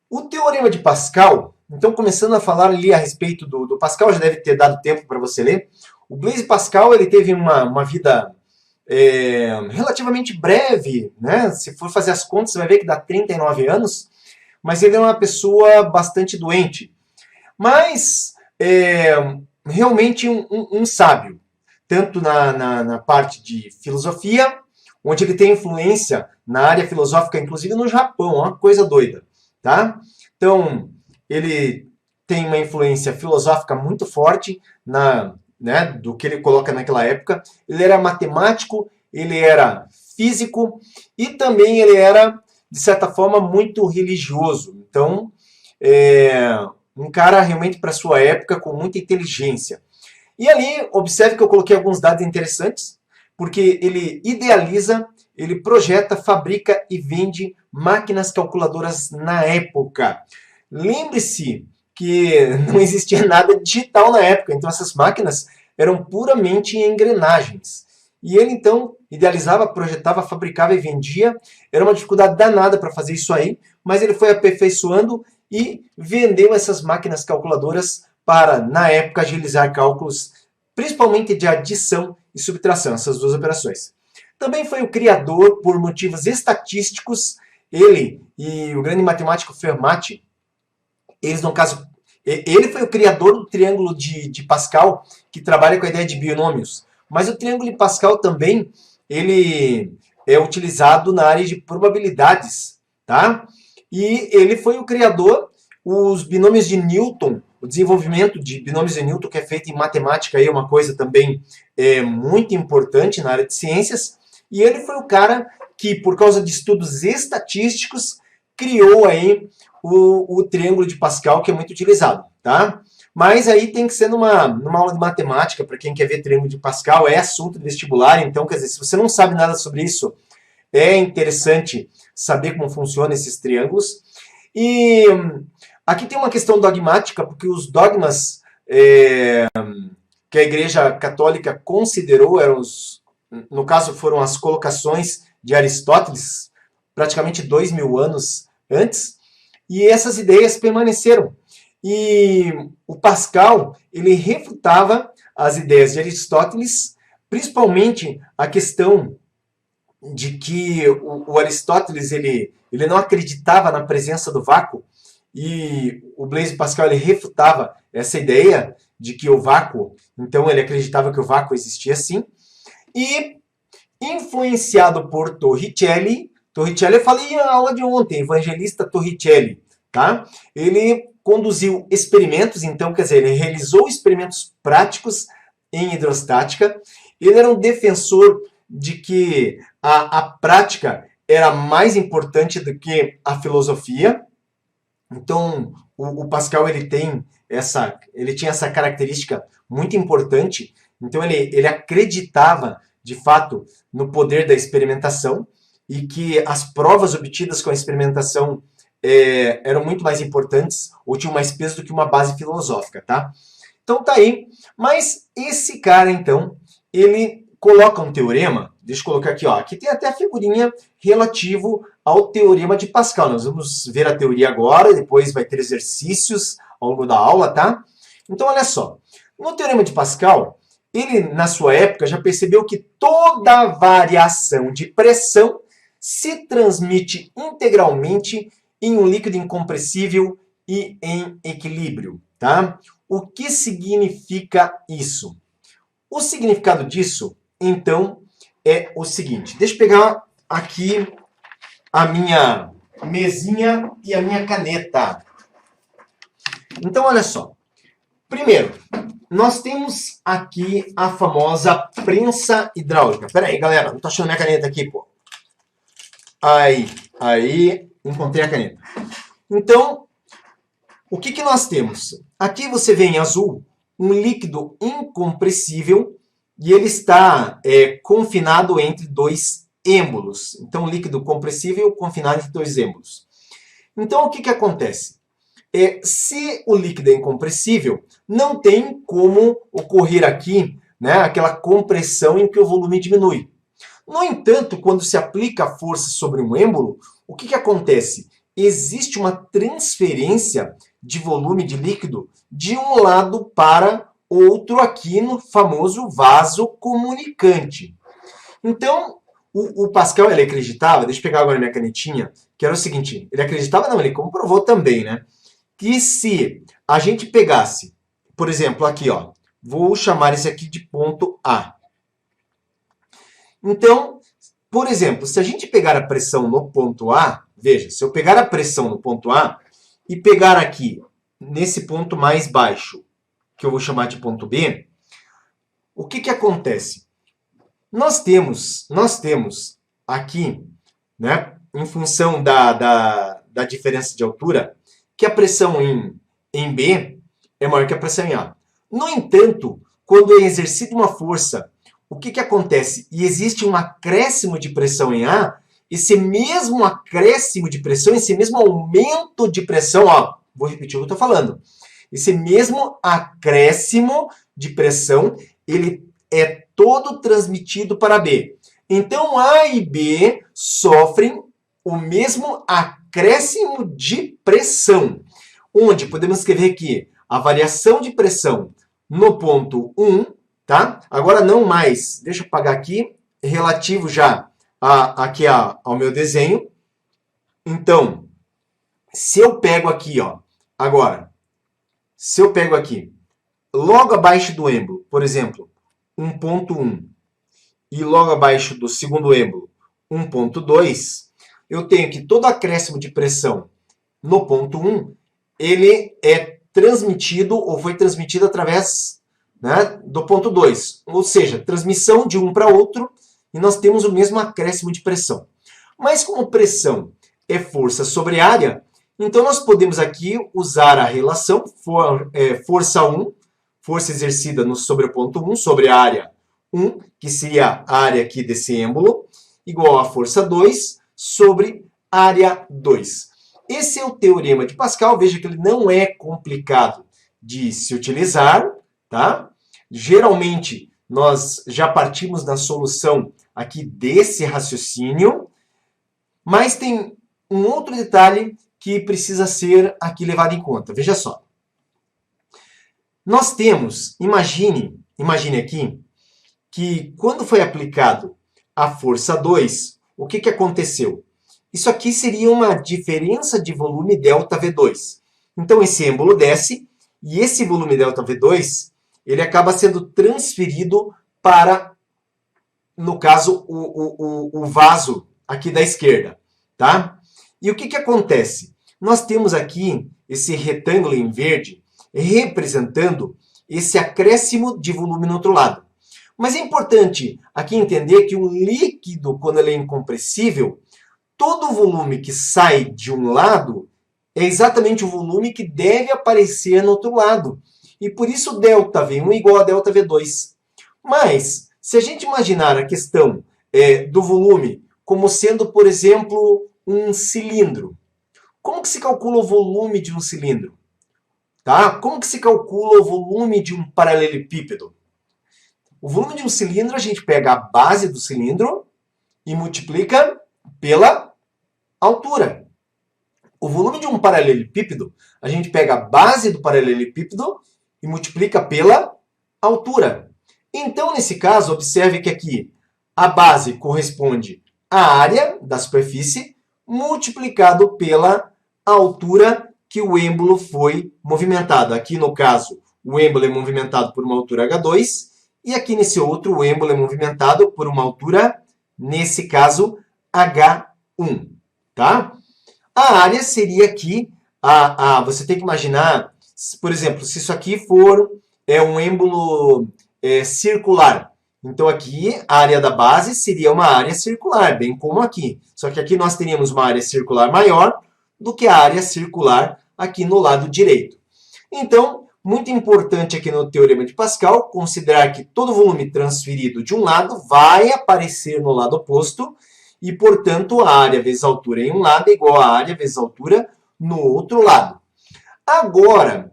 O Teorema de Pascal, então começando a falar ali a respeito do Pascal, já deve ter dado tempo para você ler. O Blaise Pascal ele teve uma vida relativamente breve, né? Se for fazer as contas, você vai ver que dá 39 anos, mas ele é uma pessoa bastante doente. Mas realmente um sábio, tanto na parte de filosofia, onde ele tem influência na área filosófica, inclusive no Japão, uma coisa doida. Tá? Então, ele tem uma influência filosófica muito forte do que ele coloca naquela época. Ele era matemático, ele era físico e também ele era, de certa forma, muito religioso. Então, um cara realmente para sua época com muita inteligência. E ali, observe que eu coloquei alguns dados interessantes, porque ele idealiza, ele projeta, fabrica e vende máquinas calculadoras na época. Lembre-se que não existia nada digital na época, então essas máquinas eram puramente engrenagens. E ele então idealizava, projetava, fabricava e vendia. Era uma dificuldade danada para fazer isso aí, mas ele foi aperfeiçoando e vendeu essas máquinas calculadoras para, na época, agilizar cálculos, principalmente de adição e subtração, essas duas operações. Também foi o criador, por motivos estatísticos, ele e o grande matemático Fermat, eles no caso, ele foi o criador do triângulo de Pascal, que trabalha com a ideia de binômios. Mas o triângulo de Pascal também, ele é utilizado na área de probabilidades, tá? E ele foi o criador, os binômios de Newton, o desenvolvimento de binômios de Newton, que é feito em matemática, aí é uma coisa também muito importante na área de ciências. E ele foi o cara que, por causa de estudos estatísticos, criou aí o triângulo de Pascal, que é muito utilizado, tá? Mas aí tem que ser numa aula de matemática, para quem quer ver triângulo de Pascal, é assunto de vestibular, então, quer dizer, se você não sabe nada sobre isso, é interessante saber como funcionam esses triângulos. E aqui tem uma questão dogmática, porque os dogmas que a Igreja Católica considerou, no caso foram as colocações de Aristóteles, praticamente 2000 anos antes, e essas ideias permaneceram. E o Pascal, ele refutava as ideias de Aristóteles, principalmente a questão de que o Aristóteles ele não acreditava na presença do vácuo, e o Blaise Pascal ele refutava essa ideia de que o vácuo, então ele acreditava que o vácuo existia sim, e influenciado por Torricelli, eu falei na aula de ontem, Evangelista Torricelli, tá? Ele conduziu experimentos, então, quer dizer, ele realizou experimentos práticos em hidrostática. Ele era um defensor de que a prática era mais importante do que a filosofia. Então, o Pascal ele tinha essa característica muito importante. Então, ele acreditava, de fato, no poder da experimentação e que as provas obtidas com a experimentação eram muito mais importantes ou tinham mais peso do que uma base filosófica, tá? Então tá aí. Mas esse cara, então, ele coloca um teorema, deixa eu colocar aqui, ó, aqui tem até a figurinha relativo ao Teorema de Pascal. Nós vamos ver a teoria agora, depois vai ter exercícios ao longo da aula, tá? Então olha só, no Teorema de Pascal, ele na sua época já percebeu que toda variação de pressão se transmite integralmente em um líquido incompressível e em equilíbrio, tá? O que significa isso? O significado disso, então, é o seguinte. Deixa eu pegar aqui a minha mesinha e a minha caneta. Então, olha só. Primeiro, nós temos aqui a famosa prensa hidráulica. Pera aí, galera, não tô achando minha caneta aqui, pô. Aí, encontrei a caneta. Então, o que nós temos? Aqui você vê em azul um líquido incompressível e ele está confinado entre dois êmbolos. Então, líquido compressível confinado entre dois êmbolos. Então, o que acontece? Se o líquido é incompressível, não tem como ocorrer aqui, né, aquela compressão em que o volume diminui. No entanto, quando se aplica a força sobre um êmbolo, o que acontece? Existe uma transferência de volume de líquido de um lado para outro aqui no famoso vaso comunicante. Então, o Pascal, ele acreditava, deixa eu pegar agora minha canetinha, que era o seguinte, ele acreditava, não, ele comprovou também, né? Que se a gente pegasse, por exemplo, aqui, ó, vou chamar esse aqui de ponto A. Então, por exemplo, se a gente pegar a pressão no ponto A, veja, se eu pegar a pressão no ponto A e pegar aqui, nesse ponto mais baixo, que eu vou chamar de ponto B, o que acontece? Nós temos aqui, né, em função da diferença de altura, que a pressão em B é maior que a pressão em A. No entanto, quando é exercida uma força, o que acontece? E existe um acréscimo de pressão em A, esse mesmo acréscimo de pressão, esse mesmo aumento de pressão, ó, vou repetir o que eu estou falando. Esse mesmo acréscimo de pressão, ele é todo transmitido para B. Então, A e B sofrem o mesmo acréscimo de pressão, onde podemos escrever aqui a variação de pressão no ponto 1, tá? Agora não mais, deixa eu apagar aqui, relativo já aqui ao meu desenho. Então, se eu pego aqui, ó, agora, se eu pego aqui, logo abaixo do êmbolo, por exemplo, 1.1, e logo abaixo do segundo êmbolo, 1.2, eu tenho que todo acréscimo de pressão no ponto 1, ele é transmitido ou foi transmitido através, né, do ponto 2. Ou seja, transmissão de um para outro e nós temos o mesmo acréscimo de pressão. Mas como pressão é força sobre área, então nós podemos aqui usar a relação força 1, força exercida sobre o ponto 1, sobre a área 1, que seria a área aqui desse êmbolo, igual a força 2 sobre área 2. Esse é o teorema de Pascal. Veja que ele não é complicado de se utilizar, tá? Geralmente, nós já partimos da solução aqui desse raciocínio, mas tem um outro detalhe que precisa ser aqui levado em conta. Veja só. Nós temos, imagine aqui, que quando foi aplicado a força 2, o que aconteceu? Isso aqui seria uma diferença de volume ΔV2. Então, esse êmbolo desce e esse volume ΔV2, ele acaba sendo transferido para, no caso, o vaso aqui da esquerda, tá? E o que acontece? Nós temos aqui esse retângulo em verde representando esse acréscimo de volume no outro lado. Mas é importante aqui entender que um líquido, quando ele é incompressível, todo o volume que sai de um lado é exatamente o volume que deve aparecer no outro lado. E por isso ΔV1 igual a ΔV2. Mas, se a gente imaginar a questão do volume como sendo, por exemplo, um cilindro. Como que se calcula o volume de um cilindro? Tá? Como que se calcula o volume de um paralelepípedo? O volume de um cilindro, a gente pega a base do cilindro e multiplica pela altura. O volume de um paralelepípedo, a gente pega a base do paralelepípedo e multiplica pela altura. Então, nesse caso, observe que aqui a base corresponde à área da superfície multiplicado pela altura que o êmbolo foi movimentado. Aqui, no caso, o êmbolo é movimentado por uma altura h2 e aqui nesse outro o êmbolo é movimentado por uma altura, nesse caso, h1. Tá? A área seria aqui, você tem que imaginar, por exemplo, se isso aqui for um êmbolo circular. Então aqui a área da base seria uma área circular, bem como aqui. Só que aqui nós teríamos uma área circular maior do que a área circular aqui no lado direito. Então, muito importante aqui no Teorema de Pascal, considerar que todo volume transferido de um lado vai aparecer no lado oposto e, portanto, a área vezes a altura em um lado é igual a área vezes a altura no outro lado. Agora,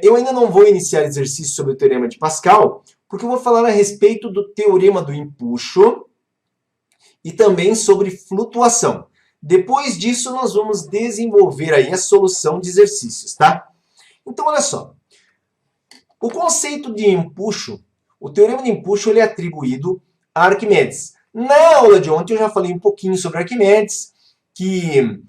eu ainda não vou iniciar exercício sobre o Teorema de Pascal, porque eu vou falar a respeito do Teorema do Empuxo e também sobre flutuação. Depois disso, nós vamos desenvolver aí a solução de exercícios, tá? Então, olha só. O conceito de empuxo, o teorema de empuxo, ele é atribuído a Arquimedes. Na aula de ontem eu já falei um pouquinho sobre Arquimedes, que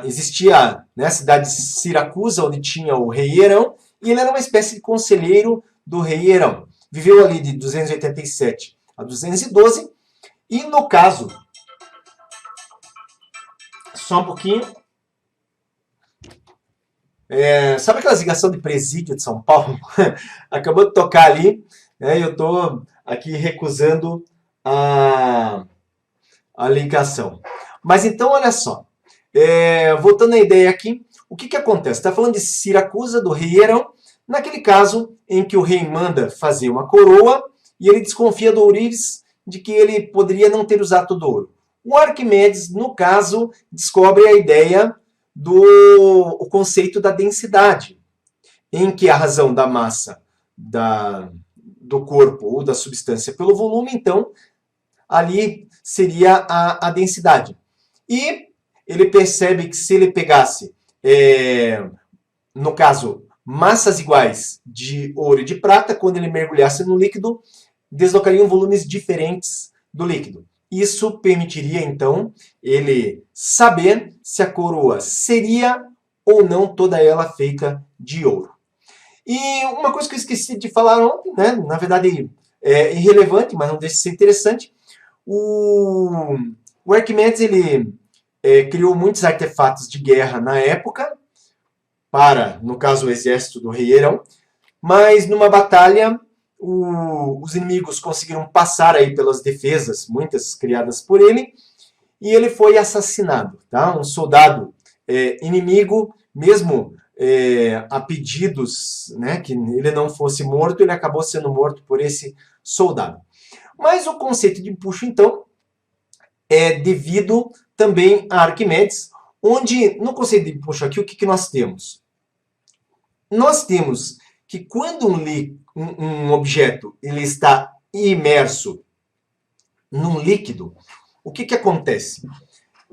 existia, né, a cidade de Siracusa, onde tinha o rei Hierão, e ele era uma espécie de conselheiro do rei Hierão. Viveu ali de 287 a 212, e no caso, só um pouquinho, sabe aquelas ligações de presídio de São Paulo? Acabou de tocar ali, né, e eu estou aqui recusando a ligação. Mas então, olha só, voltando à ideia aqui, o que acontece? Está falando de Siracusa, do rei Hierão, naquele caso em que o rei manda fazer uma coroa e ele desconfia do ourives de que ele poderia não ter usado todo o ouro. O Arquimedes, no caso, descobre a ideia o conceito da densidade, em que a razão da massa do corpo ou da substância pelo volume, então, ali seria a densidade. E ele percebe que se ele pegasse, no caso, massas iguais de ouro e de prata, quando ele mergulhasse no líquido, deslocariam volumes diferentes do líquido. Isso permitiria, então, ele saber se a coroa seria ou não toda ela feita de ouro. E uma coisa que eu esqueci de falar ontem, né? Na verdade é irrelevante, mas não deixa de ser interessante. O Arquimedes ele criou muitos artefatos de guerra na época, para, no caso, o exército do rei Hierão, mas numa batalha os inimigos conseguiram passar aí pelas defesas, muitas criadas por ele, e ele foi assassinado. Tá? Um soldado inimigo, mesmo a pedidos, né, que ele não fosse morto, ele acabou sendo morto por esse soldado. Mas o conceito de empuxo, então, é devido também a Arquimedes, onde, no conceito de empuxo aqui, o que nós temos? Nós temos que quando um objeto ele está imerso num líquido, o que acontece?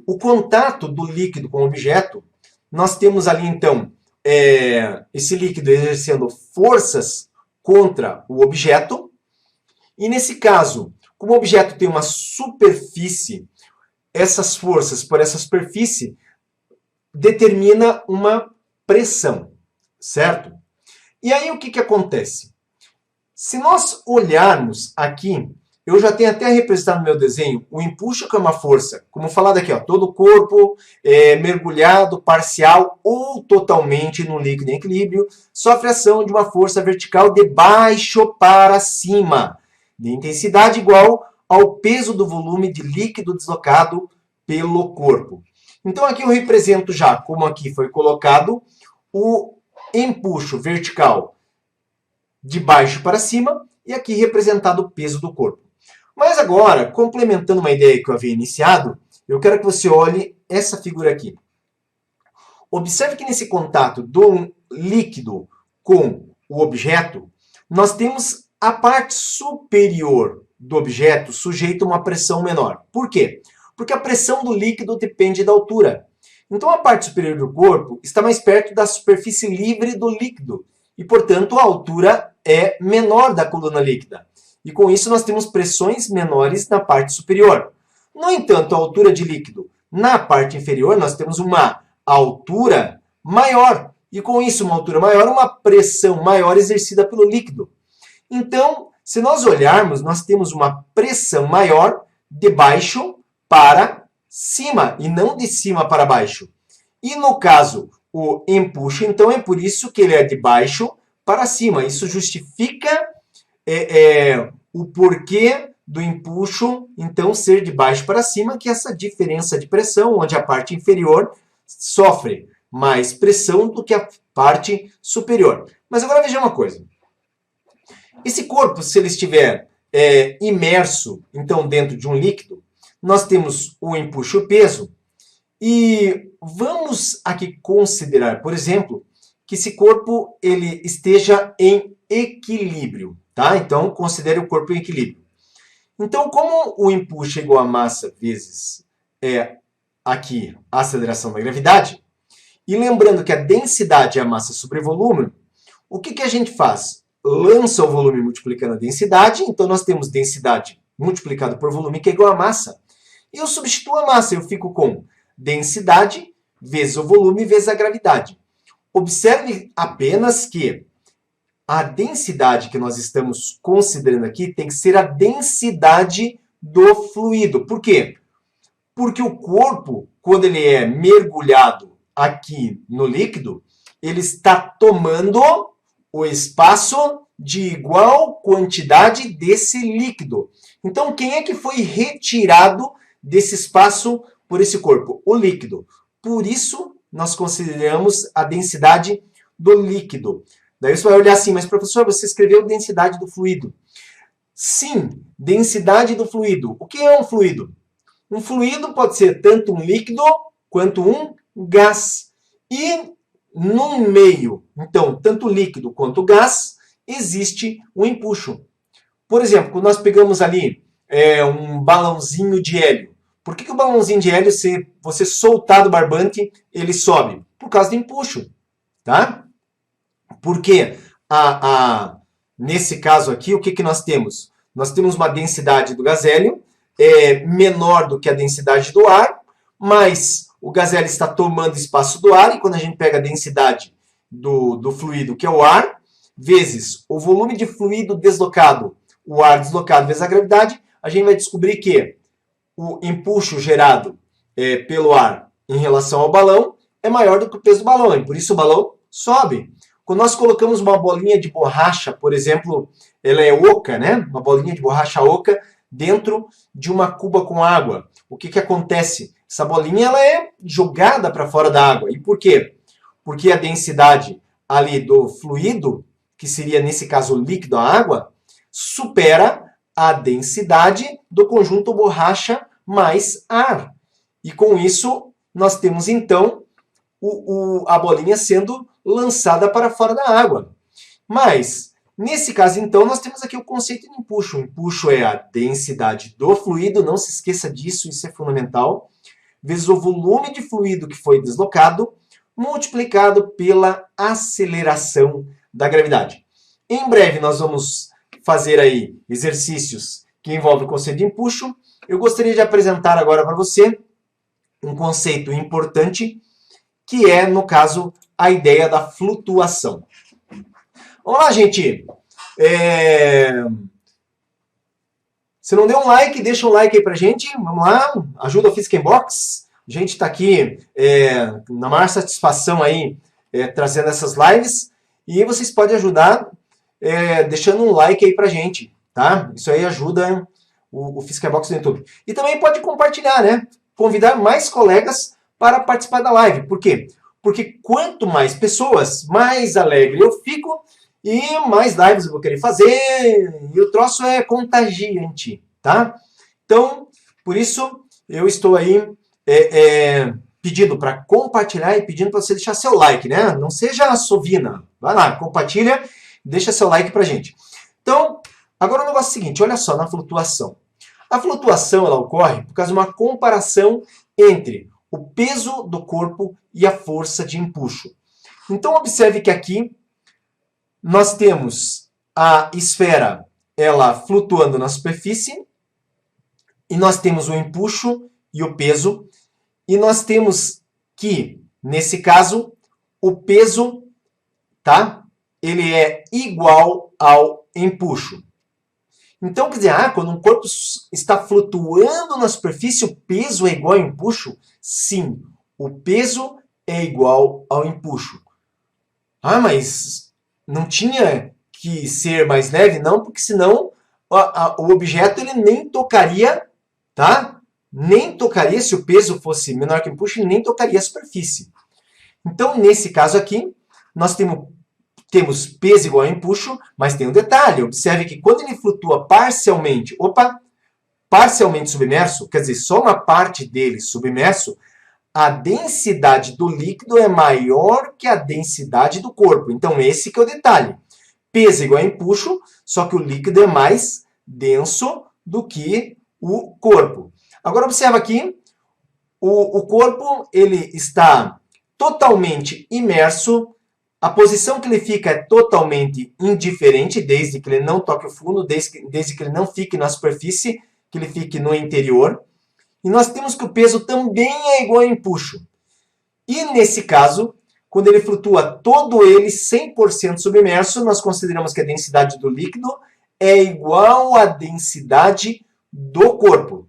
O contato do líquido com o objeto, nós temos ali, então, esse líquido exercendo forças contra o objeto, e nesse caso, como o objeto tem uma superfície, essas forças por essa superfície determina uma pressão, certo? E aí o que acontece? Se nós olharmos aqui, eu já tenho até representado no meu desenho o empuxo, que é uma força, como falado aqui, ó, todo o corpo mergulhado, parcial ou totalmente no líquido em equilíbrio, sofre ação de uma força vertical de baixo para cima, de intensidade igual ao peso do volume de líquido deslocado pelo corpo. Então aqui eu represento já, como aqui foi colocado, o empuxo vertical de baixo para cima e aqui representado o peso do corpo. Mas agora, complementando uma ideia que eu havia iniciado, eu quero que você olhe essa figura aqui. Observe que nesse contato do líquido com o objeto, nós temos a parte superior do objeto sujeita a uma pressão menor. Por quê? Porque a pressão do líquido depende da altura. Então a parte superior do corpo está mais perto da superfície livre do líquido e, portanto, a altura é menor da coluna líquida. E com isso nós temos pressões menores na parte superior. No entanto, a altura de líquido na parte inferior, nós temos uma altura maior. E com isso, uma altura maior, uma pressão maior exercida pelo líquido. Então, se nós olharmos, nós temos uma pressão maior de baixo para cima e não de cima para baixo. E no caso, o empuxo, então, é por isso que ele é de baixo para cima. Isso justifica o porquê do empuxo, então, ser de baixo para cima, que é essa diferença de pressão, onde a parte inferior sofre mais pressão do que a parte superior. Mas agora veja uma coisa. Esse corpo, se ele estiver imerso, então, dentro de um líquido, nós temos o empuxo e o peso. E vamos aqui considerar, por exemplo, que esse corpo ele esteja em equilíbrio. Tá? Então, considere o corpo em equilíbrio. Então, como o empuxo é igual a massa vezes aqui a aceleração da gravidade, e lembrando que a densidade é a massa sobre volume, o que a gente faz? Lança o volume multiplicando a densidade, então nós temos densidade multiplicado por volume, que é igual a massa. E eu substituo a massa, eu fico com densidade vezes o volume vezes a gravidade. Observe apenas que a densidade que nós estamos considerando aqui tem que ser a densidade do fluido. Por quê? Porque o corpo, quando ele é mergulhado aqui no líquido, ele está tomando o espaço de igual quantidade desse líquido. Então, quem é que foi retirado desse espaço por esse corpo? O líquido. Por isso, nós consideramos a densidade do líquido. Daí você vai olhar assim, mas professor, você escreveu densidade do fluido. Sim, densidade do fluido. O que é um fluido? Um fluido pode ser tanto um líquido quanto um gás. E no meio, então, tanto líquido quanto gás, existe um empuxo. Por exemplo, quando nós pegamos ali um balãozinho de hélio, por que o balãozinho de hélio, se você soltar do barbante, ele sobe? Por causa do empuxo, tá? Porque nesse caso aqui, o que nós temos? Nós temos uma densidade do gás hélio menor do que a densidade do ar, mas o gás hélio está tomando espaço do ar, e quando a gente pega a densidade do fluido, que é o ar, vezes o volume de fluido deslocado, o ar deslocado vezes a gravidade, a gente vai descobrir que o empuxo gerado pelo ar em relação ao balão é maior do que o peso do balão, e por isso o balão sobe. Quando nós colocamos uma bolinha de borracha, por exemplo, ela é oca, né? Uma bolinha de borracha oca dentro de uma cuba com água. O que acontece? Essa bolinha ela é jogada para fora da água. E por quê? Porque a densidade ali do fluido, que seria nesse caso o líquido, a água, supera a densidade do conjunto borracha mais ar. E com isso, nós temos então a bolinha sendo lançada para fora da água. Mas, nesse caso, então, nós temos aqui o conceito de empuxo. O empuxo é a densidade do fluido, não se esqueça disso, isso é fundamental, vezes o volume de fluido que foi deslocado, multiplicado pela aceleração da gravidade. Em breve, nós vamos fazer aí exercícios que envolvem o conceito de empuxo. Eu gostaria de apresentar agora para você um conceito importante, que é, no caso, a ideia da flutuação. Vamos lá, gente. Se não deu um like, deixa um like aí pra gente. Vamos lá, ajuda o Physics in Box. A gente está aqui na maior satisfação aí, trazendo essas lives. E vocês podem ajudar deixando um like aí pra gente, tá? Isso aí ajuda o Physics in Box no YouTube. E também pode compartilhar, né? Convidar mais colegas para participar da live. Por quê? Porque quanto mais pessoas, mais alegre eu fico e mais lives eu vou querer fazer. E o troço é contagiante, tá? Então, por isso, eu estou aí pedindo para compartilhar e pedindo para você deixar seu like, né? Não seja sovina. Vai lá, compartilha, deixa seu like pra gente. Então, agora o negócio é o seguinte, olha só, na flutuação. A flutuação, ela ocorre por causa de uma comparação entre o peso do corpo e a força de empuxo. Então, observe que aqui nós temos a esfera ela flutuando na superfície, e nós temos o empuxo e o peso, e nós temos que, nesse caso, o peso, tá? Ele é igual ao empuxo. Então, quer dizer, quando um corpo está flutuando na superfície, o peso é igual ao empuxo? Sim, o peso é igual ao empuxo. Mas não tinha que ser mais leve? Não, porque senão o objeto ele nem tocaria, tá? Nem tocaria, se o peso fosse menor que o empuxo, ele nem tocaria a superfície. Então, nesse caso aqui, nós temos peso igual a empuxo, mas tem um detalhe. Observe que quando ele flutua parcialmente submerso, quer dizer, só uma parte dele submerso, a densidade do líquido é maior que a densidade do corpo. Então, esse que é o detalhe. Peso igual a empuxo, só que o líquido é mais denso do que o corpo. Agora observa aqui, o corpo ele está totalmente imerso, a posição que ele fica é totalmente indiferente, desde que ele não toque o fundo, desde que ele não fique na superfície, que ele fique no interior. E nós temos que o peso também é igual ao empuxo. E nesse caso, quando ele flutua todo ele 100% submerso, nós consideramos que a densidade do líquido é igual à densidade do corpo.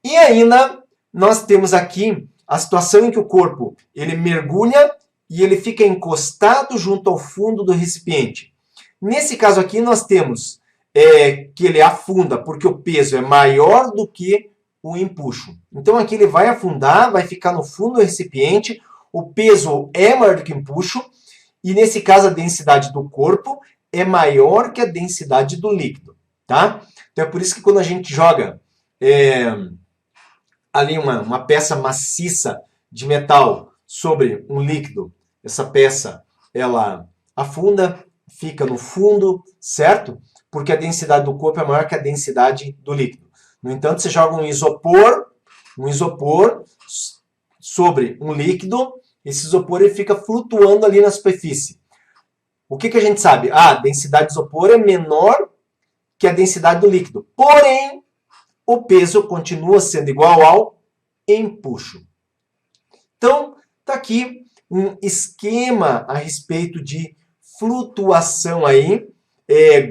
E ainda nós temos aqui a situação em que o corpo ele mergulha e ele fica encostado junto ao fundo do recipiente. Nesse caso aqui nós temos que ele afunda porque o peso é maior do que o empuxo. Então aqui ele vai afundar, vai ficar no fundo do recipiente, o peso é maior do que o empuxo, e nesse caso a densidade do corpo é maior que a densidade do líquido. Tá? Então é por isso que quando a gente joga ali uma peça maciça de metal sobre um líquido, essa peça ela afunda, fica no fundo, certo? Porque a densidade do corpo é maior que a densidade do líquido. No entanto, você joga um isopor sobre um líquido, esse isopor ele fica flutuando ali na superfície. O que a gente sabe? A densidade do isopor é menor que a densidade do líquido. Porém, o peso continua sendo igual ao empuxo. Então, está aqui um esquema a respeito de flutuação aí.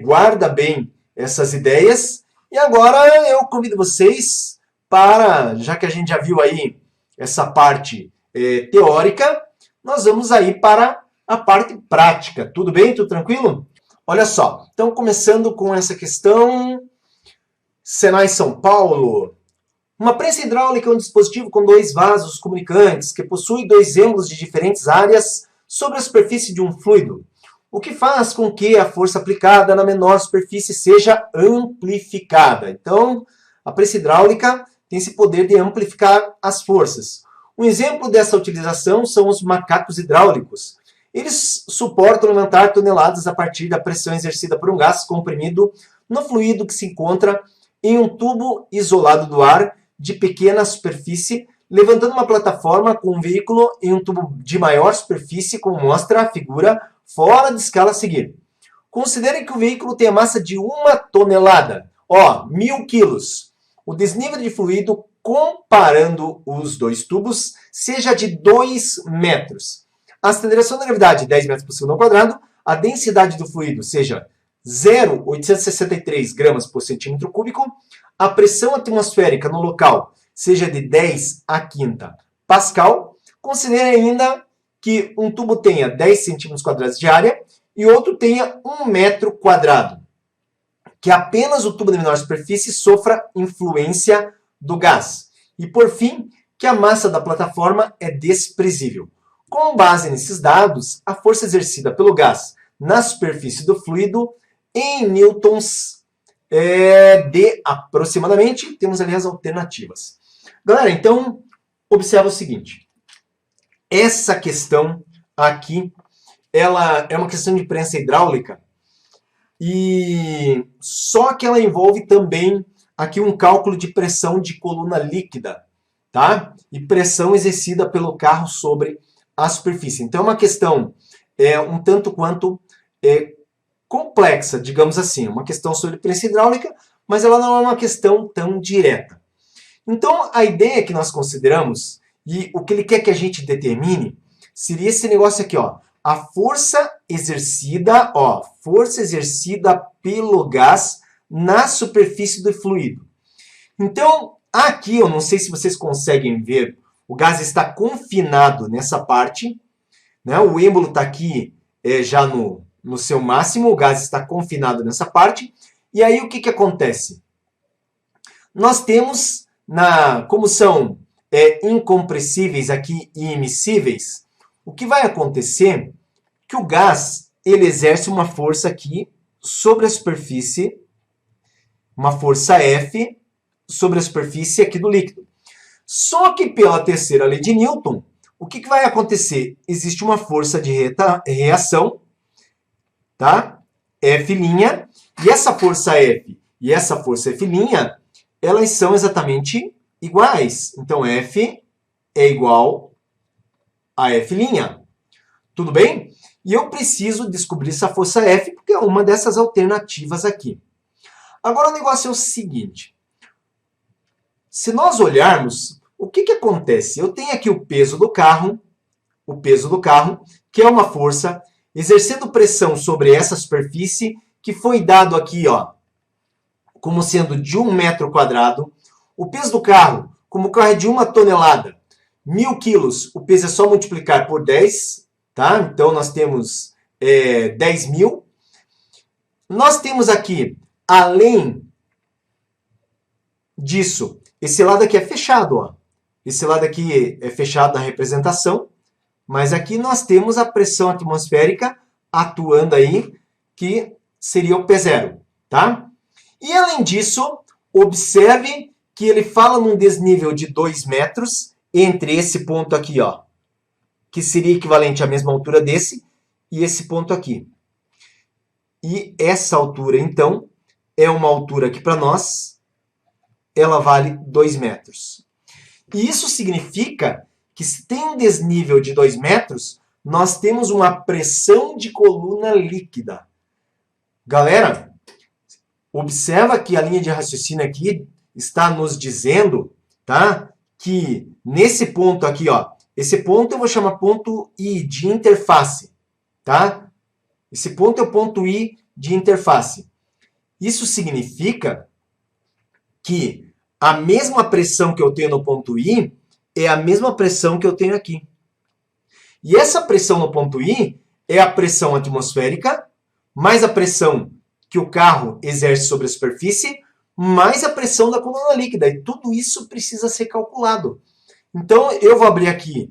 Guarda bem essas ideias. E agora eu convido vocês para, já que a gente já viu aí essa parte teórica, nós vamos aí para a parte prática. Tudo bem? Tudo tranquilo? Olha só, então começando com essa questão, Senai São Paulo. Uma prensa hidráulica é um dispositivo com dois vasos comunicantes que possui dois êmbolos de diferentes áreas sobre a superfície de um fluido, o que faz com que a força aplicada na menor superfície seja amplificada. Então, a prensa hidráulica tem esse poder de amplificar as forças. Um exemplo dessa utilização são os macacos hidráulicos. Eles suportam levantar toneladas a partir da pressão exercida por um gás comprimido no fluido que se encontra em um tubo isolado do ar de pequena superfície, levantando uma plataforma com um veículo em um tubo de maior superfície, como mostra a figura fora de escala a seguir. Considerem que o veículo tem a massa de 1 tonelada, 1.000 quilos. O desnível de fluido, comparando os dois tubos, seja de 2 metros. A aceleração da gravidade, 10 metros por segundo ao quadrado, a densidade do fluido seja 0,863 gramas por centímetro cúbico, a pressão atmosférica no local seja de 10 a quinta pascal. Considere ainda que um tubo tenha 10 centímetros quadrados de área e outro tenha 1 metro quadrado. Que apenas o tubo de menor superfície sofra influência do gás. E, por fim, que a massa da plataforma é desprezível. Com base nesses dados, a força exercida pelo gás na superfície do fluido em newtons de aproximadamente, temos ali as alternativas. Galera, então, observa o seguinte. Essa questão aqui, ela é uma questão de prensa hidráulica, e só que ela envolve também aqui um cálculo de pressão de coluna líquida, tá? E pressão exercida pelo carro sobre a superfície. Então é uma questão um tanto quanto complexa, digamos assim, uma questão sobre prensa hidráulica, mas ela não é uma questão tão direta. Então a ideia que nós consideramos, e o que ele quer que a gente determine, seria esse negócio aqui, ó. A força exercida pelo gás na superfície do fluido. Então, aqui, eu não sei se vocês conseguem ver, o gás está confinado nessa parte, né? O êmbolo está aqui já no seu máximo, o gás está confinado nessa parte. E aí, o que acontece? Nós temos, como são incompressíveis aqui e imissíveis, o que vai acontecer é que o gás ele exerce uma força aqui sobre a superfície, uma força F sobre a superfície aqui do líquido. Só que pela terceira lei de Newton, o que vai acontecer? Existe uma força de reação, tá? F', e essa força F e essa força F', elas são exatamente iguais. Então, F é igual a F'. Tudo bem? E eu preciso descobrir essa força F, porque é uma dessas alternativas aqui. Agora, o negócio é o seguinte. Se nós olharmos, o que acontece? Eu tenho aqui o peso do carro, que é uma força exercendo pressão sobre essa superfície, que foi dado aqui, ó, como sendo de 1 metro quadrado. O peso do carro, como o carro é de 1 tonelada, 1.000 quilos, o peso é só multiplicar por 10, tá? Então, nós temos 10.000. Nós temos aqui, além disso, esse lado aqui é fechado, ó. Esse lado aqui é fechado na representação, mas aqui nós temos a pressão atmosférica atuando aí, que seria o P0, tá? E além disso, observe que ele fala num desnível de 2 metros entre esse ponto aqui, ó, que seria equivalente à mesma altura desse, e esse ponto aqui. E essa altura, então, é uma altura que para nós, ela vale 2 metros. E isso significa que se tem um desnível de 2 metros, nós temos uma pressão de coluna líquida. Galera, observa que a linha de raciocínio aqui está nos dizendo, tá, que nesse ponto aqui, ó, esse ponto eu vou chamar ponto I de interface, tá? Esse ponto é o ponto I de interface. Isso significa que a mesma pressão que eu tenho no ponto I é a mesma pressão que eu tenho aqui. E essa pressão no ponto I é a pressão atmosférica, mais a pressão que o carro exerce sobre a superfície, mais a pressão da coluna líquida. E tudo isso precisa ser calculado. Então, eu vou abrir aqui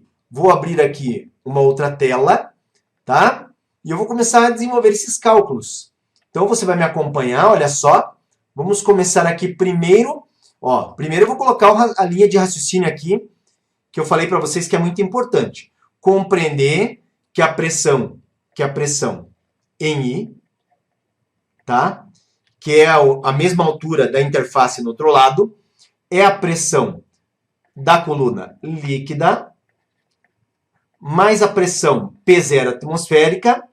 uma outra tela, tá? E eu vou começar a desenvolver esses cálculos. Então, você vai me acompanhar, olha só. Vamos começar aqui primeiro. Ó, primeiro eu vou colocar a linha de raciocínio aqui, que eu falei para vocês que é muito importante. Compreender que a pressão em I, tá? Que é a mesma altura da interface no outro lado, é a pressão da coluna líquida, mais a pressão P0 atmosférica,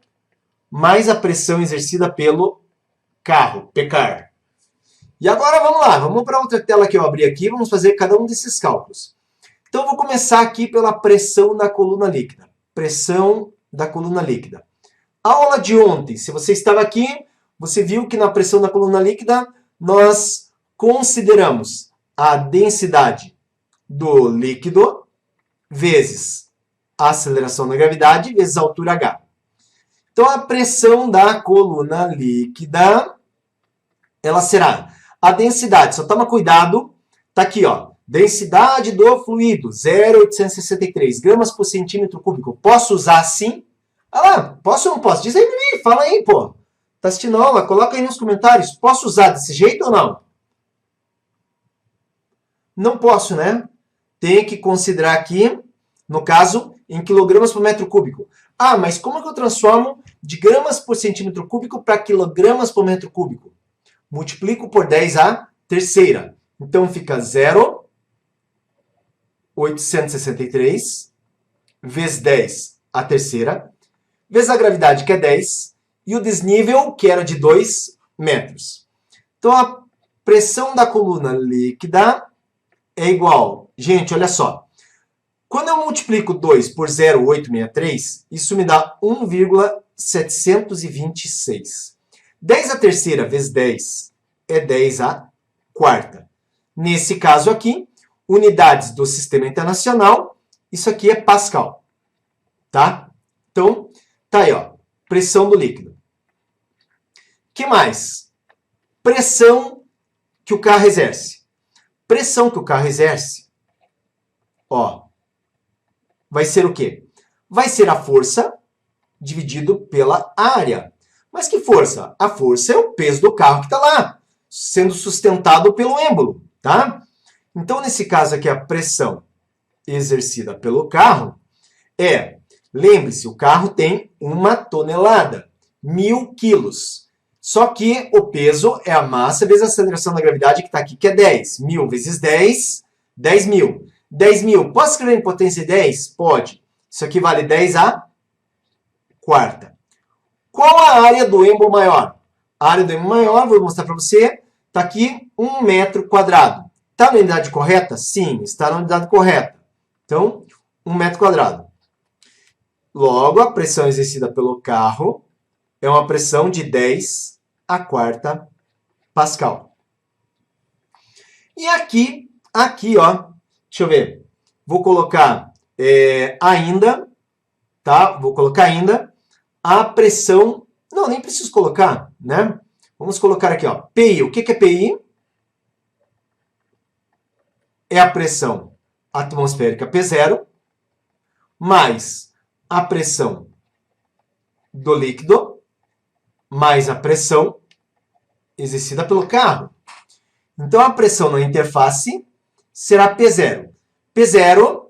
mais a pressão exercida pelo carro, PCAR. E agora vamos lá, vamos para outra tela que eu abri aqui, vamos fazer cada um desses cálculos. Então, eu vou começar aqui pela pressão da coluna líquida. Pressão da coluna líquida. A aula de ontem, se você estava aqui, você viu que na pressão da coluna líquida, nós consideramos a densidade do líquido vezes a aceleração da gravidade vezes a altura h. Então, a pressão da coluna líquida, ela será a densidade. Só toma cuidado, tá aqui, ó. Densidade do fluido, 0,863 gramas por centímetro cúbico. Posso usar assim? Ah lá, posso ou não posso? Diz aí pra mim, fala aí, pô. Tá assistindo a aula? Coloca aí nos comentários. Posso usar desse jeito ou não? Não posso, né? Tem que considerar aqui, no caso, em quilogramas por metro cúbico. Ah, mas como é que eu transformo de gramas por centímetro cúbico para quilogramas por metro cúbico? Multiplico por 10 a terceira. Então, fica 0,863 vezes 10 a terceira, vezes a gravidade, que é 10, e o desnível, que era de 2 metros. Então, a pressão da coluna líquida é igual... Gente, olha só. Quando eu multiplico 2 por 0,863, isso me dá 1,726. 10 a terceira vezes 10 é 10 a quarta. Nesse caso aqui, unidades do Sistema Internacional, isso aqui é Pascal. Tá? Então, tá aí, ó. Pressão do líquido. O que mais? Pressão que o carro exerce. Pressão que o carro exerce, ó, vai ser o quê? Vai ser a força dividido pela área. Mas que força? A força é o peso do carro que está lá, sendo sustentado pelo êmbolo, tá? Então, nesse caso aqui, a pressão exercida pelo carro lembre-se, o carro tem 1 tonelada, 1.000 quilos. Só que o peso é a massa vezes a aceleração da gravidade que está aqui, que é 10. 1000 vezes 10, 10.000. 10.000. Posso escrever em potência 10? Pode. Isso aqui vale 10 a quarta. Qual a área do êmbolo maior? A área do êmbolo maior, vou mostrar para você, está aqui 1 metro quadrado. Está na unidade correta? Sim, está na unidade correta. Então, 1 metro quadrado. Logo, a pressão exercida pelo carro é uma pressão de 10 a quarta Pascal. E aqui, ó, deixa eu ver. Vou colocar ainda, tá? Vou colocar ainda a pressão. Não, nem preciso colocar, né? Vamos colocar aqui, ó. PI. O que é PI? É a pressão atmosférica P0 mais a pressão do líquido mais a pressão exercida pelo carro. Então, a pressão na interface será P0. P0,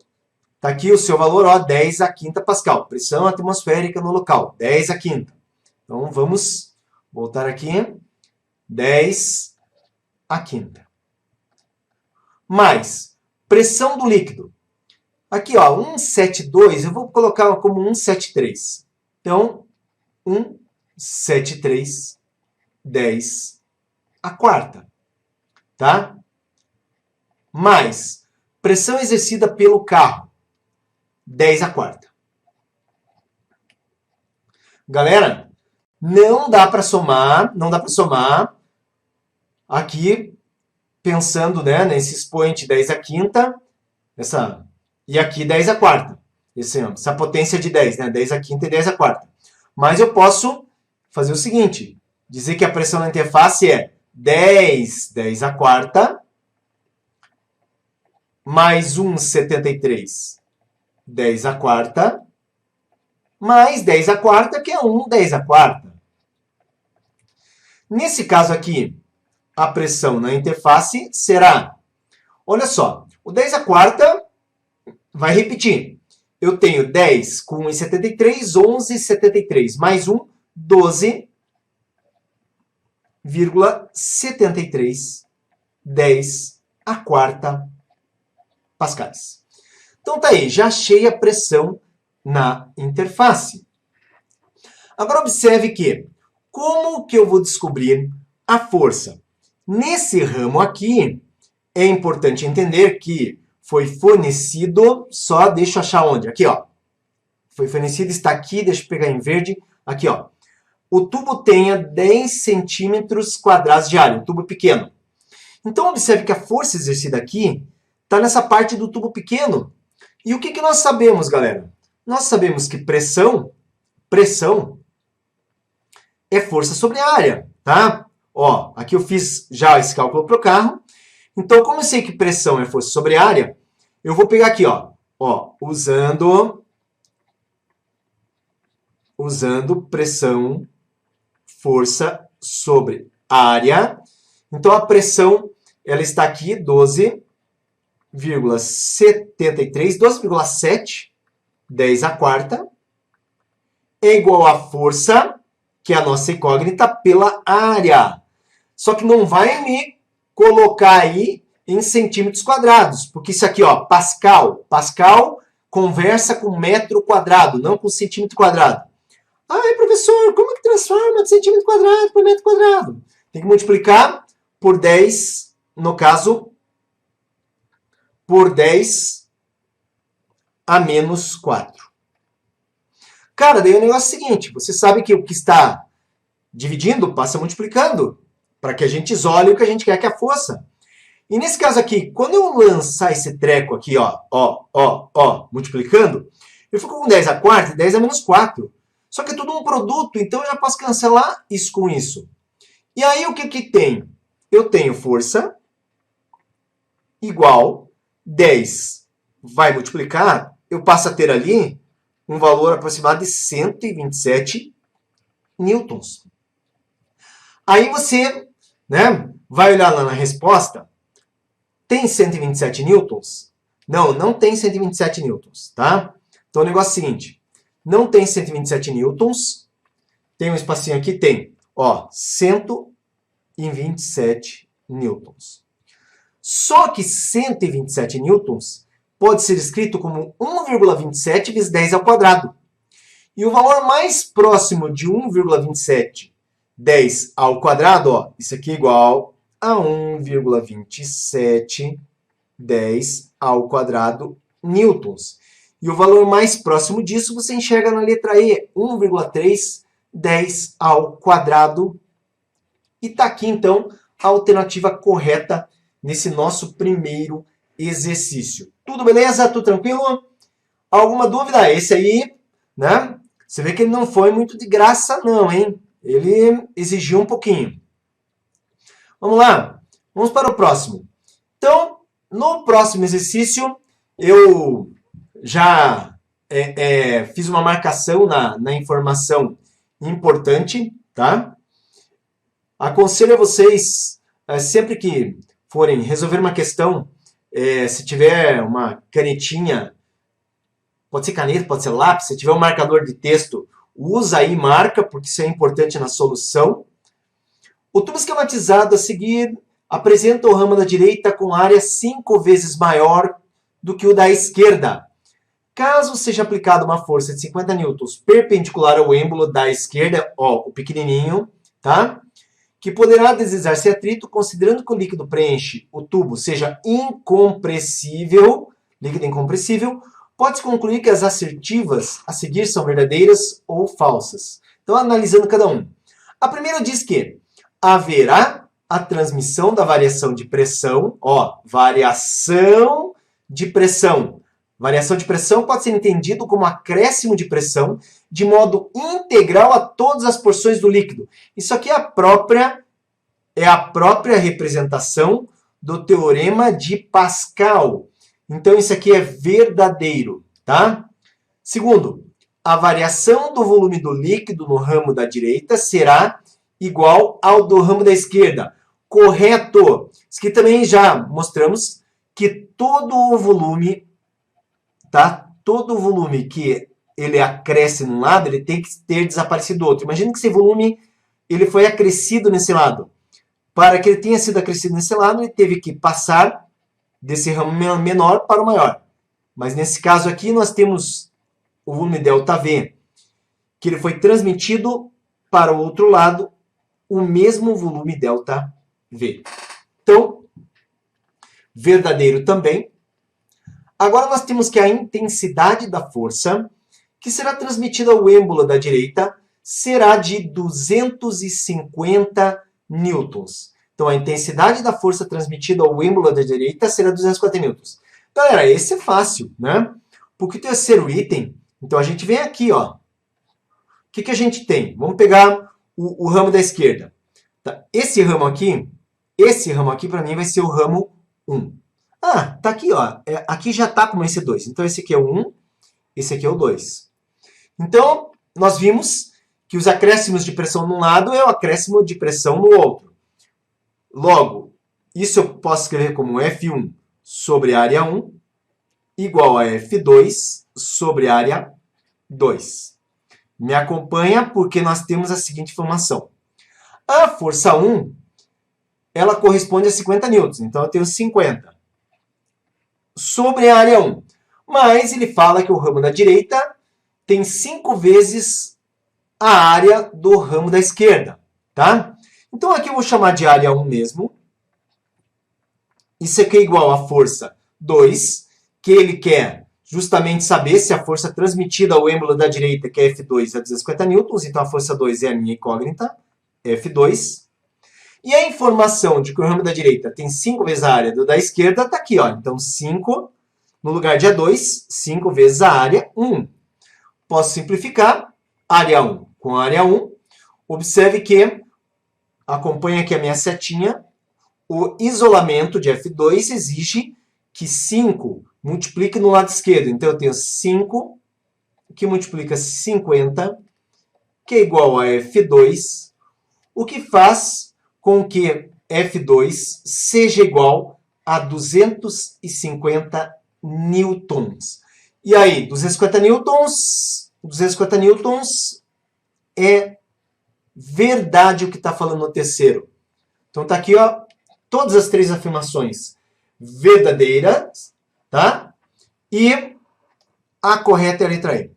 está aqui o seu valor, ó, 10 a quinta Pascal. Pressão atmosférica no local, 10 a quinta. Então, vamos voltar aqui. 10 a quinta. Mais pressão do líquido. Aqui, ó, 172, eu vou colocar como 173. Então, 173, 10 a quarta. Tá? Mais pressão exercida pelo carro, 10 a quarta. Galera, não dá para somar aqui, pensando, né, nesse expoente 10 a quinta, e aqui 10 a quarta. Essa potência de 10, né, 10 a quinta e 10 a quarta. Mas eu posso fazer o seguinte, dizer que a pressão na interface é 10 a quarta, mais 1,73, 10 a quarta, mais 10 a quarta, que é 10 a quarta. Nesse caso aqui, a pressão na interface será, olha só, o 10 a quarta vai repetir. Eu tenho 10 com 1,73, 11,73, mais 1, 12,73, 10 a quarta pascais. Então tá aí, já achei a pressão na interface. Agora observe que, como que eu vou descobrir a força? Nesse ramo aqui, é importante entender que foi fornecido, só deixa eu achar onde, aqui ó. Foi fornecido, está aqui, deixa eu pegar em verde, aqui ó. O tubo tenha 10 centímetros quadrados de área, um tubo pequeno. Então observe que a força exercida aqui está nessa parte do tubo pequeno. E o que nós sabemos, galera? Nós sabemos que pressão é força sobre a área, tá? Ó, aqui eu fiz já esse cálculo para o carro. Então, como eu sei que pressão é força sobre a área, eu vou pegar aqui, ó, usando pressão, força sobre área. Então, a pressão, ela está aqui, 12,73, 12,7, 10 a quarta, é igual a força, que é a nossa incógnita, pela área. Só que não vai me colocar aí em centímetros quadrados, porque isso aqui, ó, Pascal conversa com metro quadrado, não com centímetro quadrado. Ai, professor, como é que transforma de centímetro quadrado para metro quadrado? Tem que multiplicar por 10, no caso, por 10 a menos 4. Cara, daí o negócio é o seguinte, você sabe que o que está dividindo passa multiplicando, para que a gente isole o que a gente quer, que é a força. E nesse caso aqui, quando eu lançar esse treco aqui, ó, multiplicando, eu fico com 10 a quarta e 10 a menos 4. Só que é tudo um produto, então eu já posso cancelar isso com isso. E aí o que tem? Eu tenho força igual 10 vai multiplicar, eu passo a ter ali um valor aproximado de 127 newtons. Aí você, né, vai olhar lá na resposta, tem 127 newtons? Não, não tem 127 newtons, tá? Então o negócio é o seguinte, não tem 127 newtons, tem um espacinho aqui, tem Ó, 127 newtons. Só que 127 newtons pode ser escrito como 1,27 vezes 10 ao quadrado. E o valor mais próximo de 1,27 10 ao quadrado, ó, isso aqui é igual a 1,27 10 ao quadrado newtons. E o valor mais próximo disso você enxerga na letra E, 1,3 10 ao quadrado. E está aqui, então, a alternativa correta nesse nosso primeiro exercício. Tudo beleza? Tudo tranquilo? Alguma dúvida? Esse aí, né? Você vê que ele não foi muito de graça, não, hein? Ele exigiu um pouquinho. Vamos lá? Vamos para o próximo. Então, no próximo exercício, eu já fiz uma marcação na informação importante, tá? Aconselho a vocês, sempre que forem resolver uma questão, se tiver uma canetinha, pode ser caneta, pode ser lápis, se tiver um marcador de texto, usa aí e marca, porque isso é importante na solução. O tubo esquematizado a seguir apresenta o ramo da direita com área 5 vezes maior do que o da esquerda. Caso seja aplicada uma força de 50 newtons perpendicular ao êmbolo da esquerda, ó, o pequenininho, tá? Que poderá deslizar sem atrito, considerando que o líquido preenche o tubo seja incompressível, líquido incompressível, pode-se concluir que as assertivas a seguir são verdadeiras ou falsas. Então, analisando cada um. A primeira diz que haverá a transmissão da variação de pressão, ó, variação de pressão. Variação de pressão pode ser entendido como acréscimo de pressão de modo integral a todas as porções do líquido. Isso aqui é a própria representação do teorema de Pascal. Então, isso aqui é verdadeiro, tá? Segundo, a variação do volume do líquido no ramo da direita será igual ao do ramo da esquerda. Correto! Isso aqui também já mostramos que todo o volume, tá? Todo o volume que ele acresce num lado, ele tem que ter desaparecido do outro. Imagina que esse volume ele foi acrescido nesse lado. Para que ele tenha sido acrescido nesse lado, ele teve que passar desse ramo menor para o maior. Mas nesse caso aqui, nós temos o volume ΔV, que ele foi transmitido para o outro lado, o mesmo volume ΔV. Então, verdadeiro também. Agora nós temos que a intensidade da força, que será transmitida ao êmbolo da direita, será de 250 newtons. Então, a intensidade da força transmitida ao êmbolo da direita será 250 newtons. Galera, esse é fácil, né? Porque o terceiro item, então a gente vem aqui, ó. O que a gente tem? Vamos pegar o ramo da esquerda. Tá? Esse ramo aqui para mim vai ser o ramo 1. Ah, tá aqui, ó. Aqui já tá como esse 2. Então, esse aqui é o 1, esse aqui é o 2. Então, nós vimos que os acréscimos de pressão num lado é o acréscimo de pressão no outro. Logo, isso eu posso escrever como F1 sobre área 1 igual a F2 sobre área 2. Me acompanha porque nós temos a seguinte informação. A força 1, ela corresponde a 50 newtons. Então, eu tenho 50 sobre a área 1. Mas ele fala que o ramo da direita tem 5 vezes a área do ramo da esquerda, tá? Então, aqui eu vou chamar de área 1 mesmo. Isso aqui é igual à força 2, que ele quer justamente saber se a força transmitida ao êmbolo da direita, que é F2, é 250 newtons. Então, a força 2 é a minha incógnita, F2. E a informação de que o ramo da direita tem 5 vezes a área do da esquerda está aqui, ó. Então, 5, no lugar de A2, 5 vezes a área 1. Posso simplificar área 1 com área 1. Observe que, acompanha aqui a minha setinha, o isolamento de F2 exige que 5 multiplique no lado esquerdo. Então, eu tenho 5, que multiplica 50, que é igual a F2, o que faz com que F2 seja igual a 250 newtons. E aí, 250 newtons é verdade o que está falando no terceiro. Então tá aqui, ó, todas as três afirmações verdadeiras, tá? E a correta é a letra E.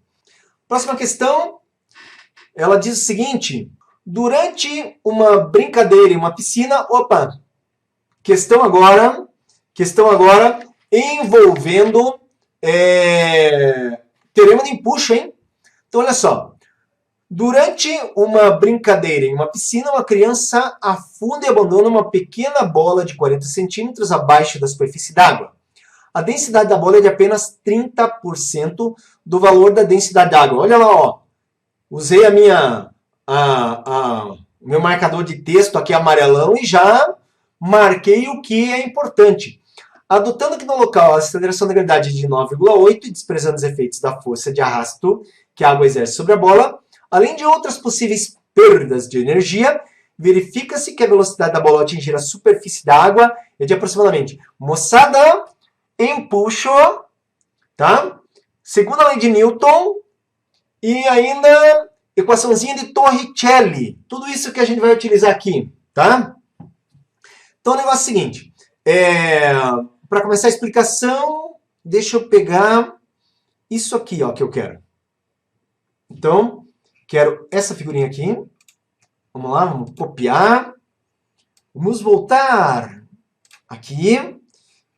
Próxima questão, ela diz o seguinte: durante uma brincadeira em uma piscina, opa, questão agora envolvendo teorema de empuxo, hein? Então olha só, durante uma brincadeira em uma piscina, uma criança afunda e abandona uma pequena bola de 40 centímetros abaixo da superfície d'água. A densidade da bola é de apenas 30% do valor da densidade d'água. Olha lá, ó. Usei o meu marcador de texto aqui amarelão e já marquei o que é importante. Adotando que no local a aceleração da gravidade é de 9,8 e desprezando os efeitos da força de arrasto que a água exerce sobre a bola, além de outras possíveis perdas de energia, verifica-se que a velocidade da bola ao atingir a superfície da água é de aproximadamente, moçada, empuxo, tá? Segunda lei de Newton e ainda equaçãozinha de Torricelli. Tudo isso que a gente vai utilizar aqui, tá? Então o negócio é o seguinte, para começar a explicação, deixa eu pegar isso aqui, ó, que eu quero. Então, quero essa figurinha aqui. Vamos lá, vamos copiar. Vamos voltar aqui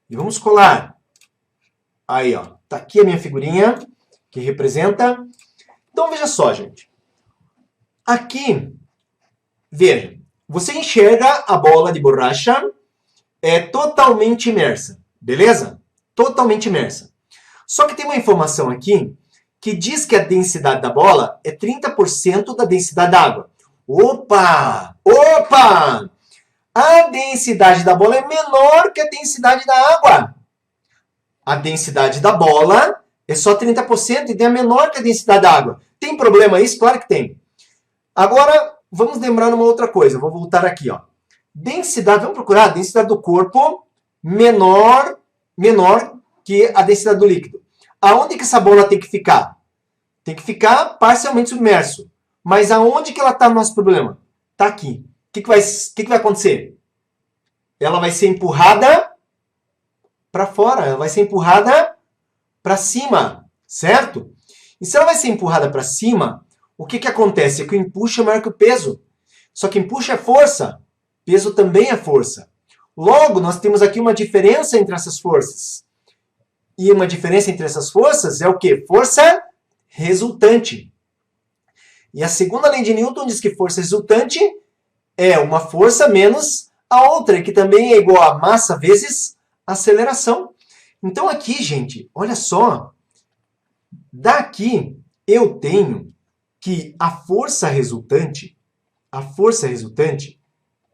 e vamos colar. Aí, ó, tá aqui a minha figurinha que representa. Então, veja só, gente. Aqui, veja, você enxerga a bola de borracha totalmente imersa, beleza? Totalmente imersa. Só que tem uma informação aqui que diz que a densidade da bola é 30% da densidade da água. Opa! Opa! A densidade da bola é menor que a densidade da água. A densidade da bola é só 30% e é menor que a densidade da água. Tem problema isso? Claro que tem. Agora, vamos lembrar uma outra coisa. Vou voltar aqui, ó. Densidade, vamos procurar a densidade do corpo menor que a densidade do líquido. Aonde que essa bola tem que ficar? Tem que ficar parcialmente submerso. Mas aonde que ela está no nosso problema? Está aqui. O que vai acontecer? Ela vai ser empurrada para fora. Ela vai ser empurrada para cima. Certo? E se ela vai ser empurrada para cima, o que acontece? É que o empuxo é maior que o peso. Só que empuxo é força. Peso também é força. Logo, nós temos aqui uma diferença entre essas forças. E uma diferença entre essas forças é o quê? Força resultante. E a segunda lei de Newton diz que força resultante é uma força menos a outra, que também é igual a massa vezes aceleração. Então aqui, gente, olha só. Daqui eu tenho que a força resultante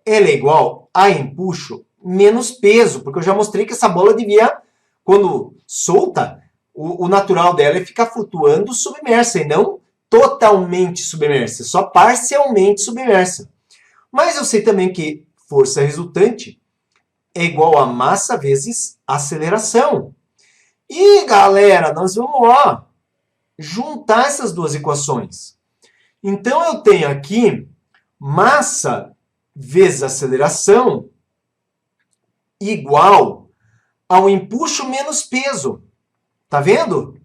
ela é igual a empuxo menos peso, porque eu já mostrei que essa bola devia, quando solta, o natural dela é ficar flutuando submersa e não totalmente submersa, só parcialmente submersa. Mas eu sei também que força resultante é igual a massa vezes aceleração. E, galera, nós vamos, ó, juntar essas duas equações. Então, eu tenho aqui massa vezes aceleração igual ao empuxo menos peso. Tá vendo?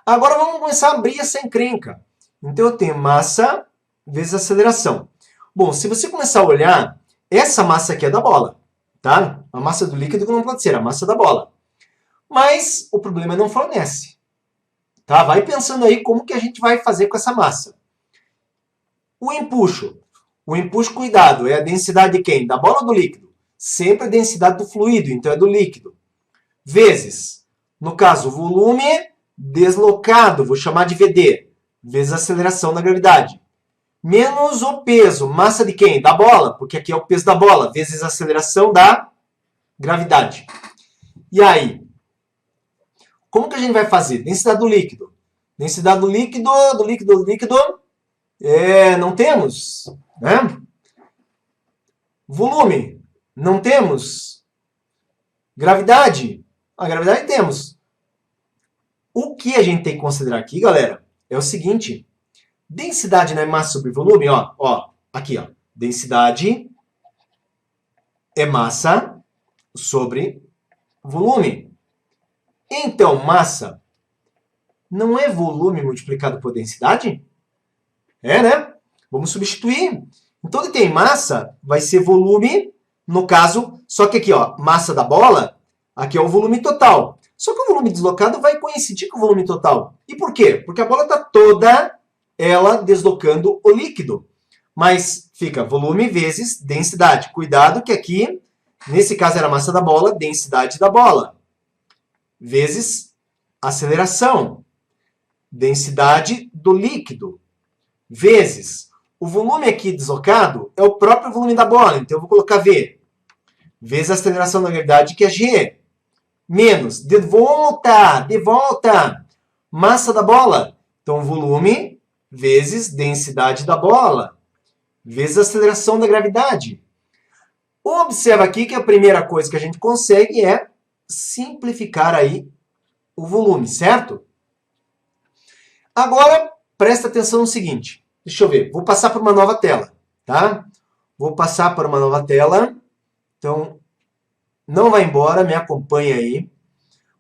Agora vamos começar a abrir essa encrenca. Então eu tenho massa vezes aceleração. Bom, se você começar a olhar, essa massa aqui é da bola. Tá? A massa do líquido não pode ser, a massa da bola. Mas o problema não fornece. Tá? Vai pensando aí como que a gente vai fazer com essa massa. O empuxo. O empuxo, cuidado, é a densidade de quem? Da bola ou do líquido? Sempre a densidade do fluido, então é do líquido. Vezes, no caso, o volume deslocado, vou chamar de VD, vezes a aceleração da gravidade. Menos o peso, massa de quem? Da bola, porque aqui é o peso da bola, vezes a aceleração da gravidade. E aí? Como que a gente vai fazer? Densidade do líquido. Densidade do líquido, não temos, né? Volume, não temos. Gravidade, a gravidade temos. O que a gente tem que considerar aqui, galera, é o seguinte. Densidade não é massa sobre volume? Ó, aqui, ó. Densidade é massa sobre volume. Então, massa não é volume multiplicado por densidade? É, né? Vamos substituir. Então, ele tem massa, vai ser volume, no caso, só que aqui, ó, massa da bola, aqui é o volume total. Só que o volume deslocado vai coincidir com o volume total. E por quê? Porque a bola está toda ela deslocando o líquido. Mas fica volume vezes densidade. Cuidado que aqui, nesse caso era a massa da bola, densidade da bola. Vezes aceleração. Densidade do líquido. Vezes o volume aqui deslocado é o próprio volume da bola. Então eu vou colocar V. Vezes a aceleração da gravidade, que é G. Menos, de volta, massa da bola. Então, volume vezes densidade da bola, vezes a aceleração da gravidade. Observa aqui que a primeira coisa que a gente consegue é simplificar aí o volume, certo? Agora, presta atenção no seguinte. Deixa eu ver, vou passar por uma nova tela, tá? Vou passar por uma nova tela. Então, não vai embora, me acompanha aí.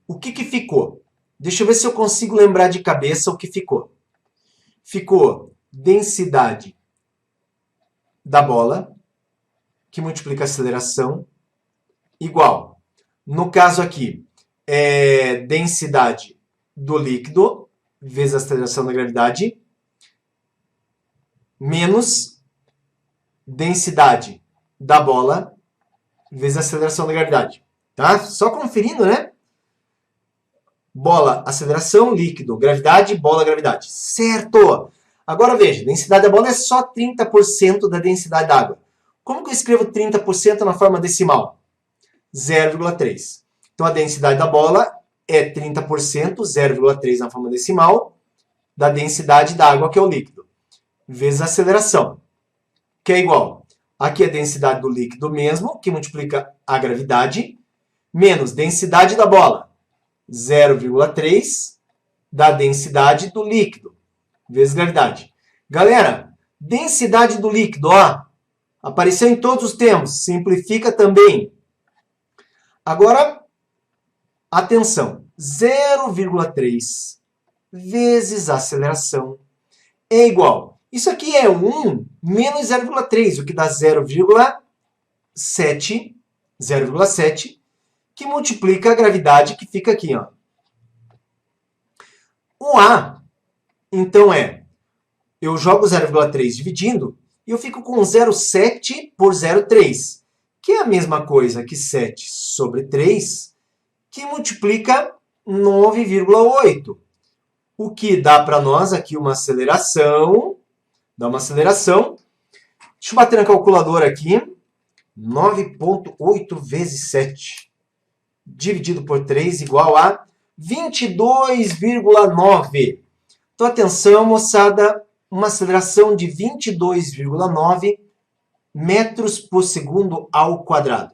O que ficou? Deixa eu ver se eu consigo lembrar de cabeça o que ficou. Ficou densidade da bola, que multiplica a aceleração, igual. No caso aqui, é densidade do líquido, vezes a aceleração da gravidade, menos densidade da bola, vezes a aceleração da gravidade. Tá? Só conferindo, né? Bola, aceleração, líquido, gravidade, bola, gravidade. Certo! Agora veja, densidade da bola é só 30% da densidade da água. Como que eu escrevo 30% na forma decimal? 0,3. Então a densidade da bola é 30%, 0,3 na forma decimal, da densidade da água, que é o líquido, vezes a aceleração, que é igual. Aqui é a densidade do líquido mesmo, que multiplica a gravidade, menos densidade da bola, 0,3 da densidade do líquido, vezes gravidade. Galera, densidade do líquido, ó, apareceu em todos os termos, simplifica também. Agora, atenção, 0,3 vezes a aceleração é igual. Isso aqui é 1 menos 0,3, o que dá 0,7, que multiplica a gravidade que fica aqui, ó. O A, então eu jogo 0,3 dividindo e eu fico com 0,7 por 0,3, que é a mesma coisa que 7 sobre 3, que multiplica 9,8. O que dá para nós aqui uma aceleração, dá uma aceleração. Deixa eu bater na calculadora aqui. 9,8 vezes 7 dividido por 3 igual a 22,9. Então, atenção, moçada, uma aceleração de 22,9 metros por segundo ao quadrado.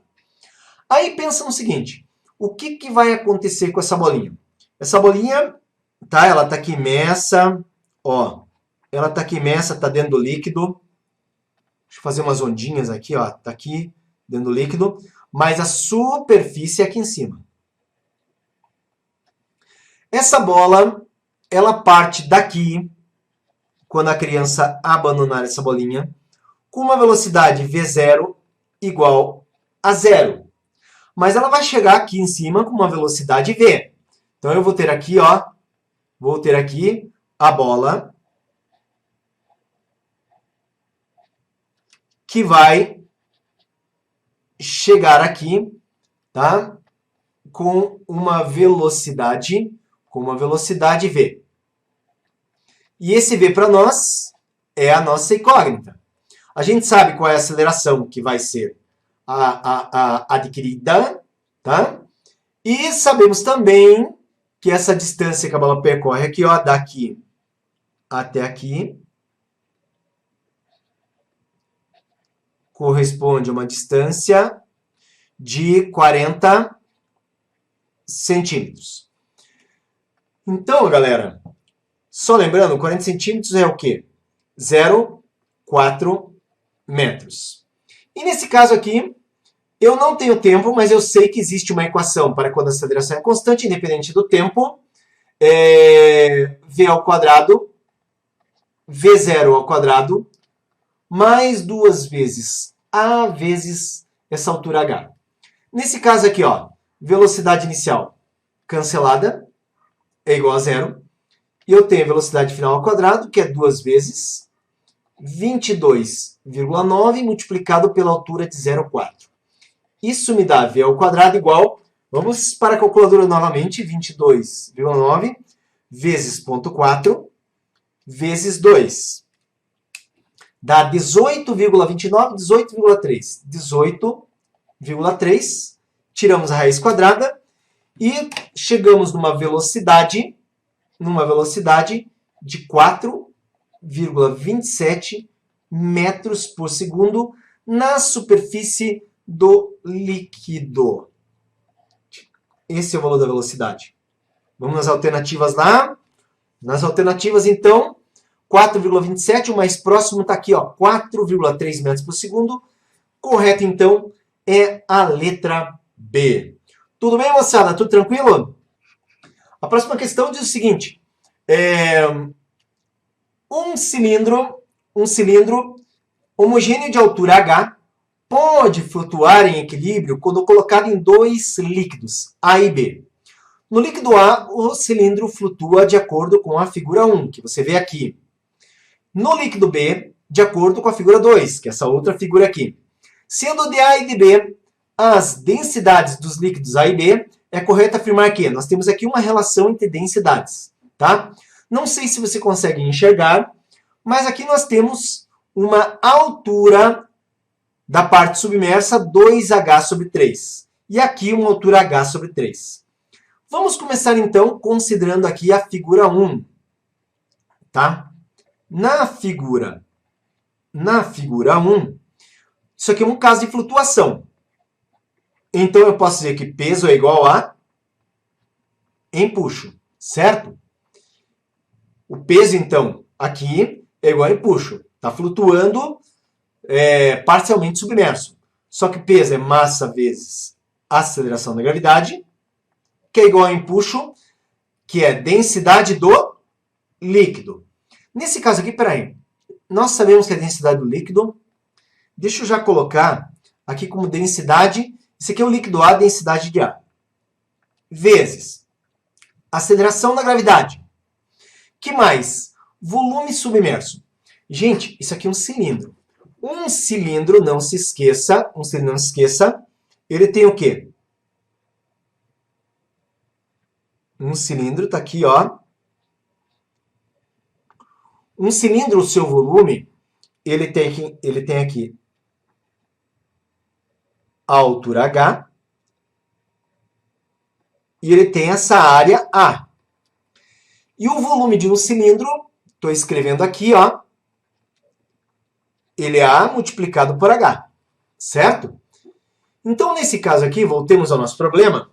Aí pensa no seguinte, o que vai acontecer com essa bolinha? Essa bolinha, tá, ela está aqui imersa, ó, ela está aqui imersa, está dentro do líquido. Deixa eu fazer umas ondinhas aqui, ó, está aqui dentro do líquido, mas a superfície é aqui em cima. Essa bola, ela parte daqui, quando a criança abandonar essa bolinha, com uma velocidade v0 igual a 0. Mas ela vai chegar aqui em cima com uma velocidade v. Então eu vou ter aqui, ó, vou ter aqui a bola que vai chegar aqui, tá? Com uma velocidade v. E esse v para nós é a nossa incógnita. A gente sabe qual é a aceleração que vai ser adquirida, tá? E sabemos também que essa distância que a bola percorre aqui, ó, daqui até aqui, corresponde a uma distância de 40 centímetros. Então, galera, só lembrando, 40 centímetros é o quê? 0,4 metros. E nesse caso aqui, eu não tenho tempo, mas eu sei que existe uma equação para quando a aceleração é constante, independente do tempo. V ao quadrado, V0 ao quadrado, mais 2 vezes A vezes essa altura H. Nesse caso aqui, ó, velocidade inicial cancelada é igual a zero. E eu tenho a velocidade final ao quadrado, que é 2 vezes 22,9 multiplicado pela altura de 0,4. Isso me dá V ao quadrado igual, vamos para a calculadora novamente, 22,9 vezes 0,4 vezes 2. Dá 18,29, 18,3. 18,3, tiramos a raiz quadrada e chegamos numa velocidade de 4,27 metros por segundo na superfície do líquido. Esse é o valor da velocidade. Vamos nas alternativas lá. Nas alternativas, então, 4,27, o mais próximo está aqui, ó, 4,3 metros por segundo. Correto, então, é a letra B. Tudo bem, moçada? Tudo tranquilo? A próxima questão diz o seguinte. Um cilindro homogêneo de altura H pode flutuar em equilíbrio quando colocado em dois líquidos, A e B. No líquido A, o cilindro flutua de acordo com a figura 1, que você vê aqui. No líquido B, de acordo com a figura 2, que é essa outra figura aqui. Sendo de A e de B as densidades dos líquidos A e B, é correto afirmar que nós temos aqui uma relação entre densidades. Tá? Não sei se você consegue enxergar, mas aqui nós temos uma altura da parte submersa 2H sobre 3. E aqui uma altura H sobre 3. Vamos começar então considerando aqui a figura 1. Tá? Na figura 1, isso aqui é um caso de flutuação. Então eu posso dizer que peso é igual a empuxo, certo? O peso, então, aqui é igual a empuxo. Está flutuando parcialmente submerso. Só que peso é massa vezes aceleração da gravidade, que é igual a empuxo, que é densidade do líquido. Nesse caso aqui, peraí, nós sabemos que a densidade do líquido, deixa eu já colocar aqui como densidade, isso aqui é o líquido A, densidade de A, vezes aceleração da gravidade. Que mais? Volume submerso. Gente, isso aqui é um cilindro. Um cilindro, não se esqueça, ele tem o quê? Um cilindro, tá aqui, ó. Um cilindro, o seu volume, ele tem aqui a altura H e ele tem essa área A. E o volume de um cilindro, estou escrevendo aqui, ó, ele é A multiplicado por H, certo? Então, nesse caso aqui, voltemos ao nosso problema,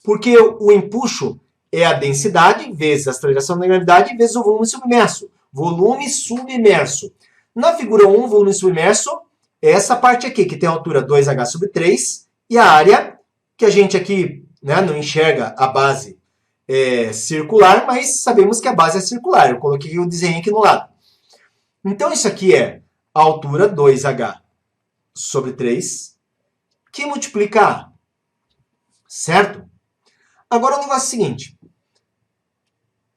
porque o empuxo é a densidade vezes a aceleração da gravidade vezes o volume submerso. Volume submerso. Na figura 1, volume submerso é essa parte aqui, que tem a altura 2H sobre 3, e a área, que a gente aqui não enxerga a base circular, mas sabemos que a base é circular. Eu coloquei o desenho aqui no lado. Então, isso aqui é a altura 2H sobre 3, que multiplica A. Certo? Agora, o negócio é o seguinte.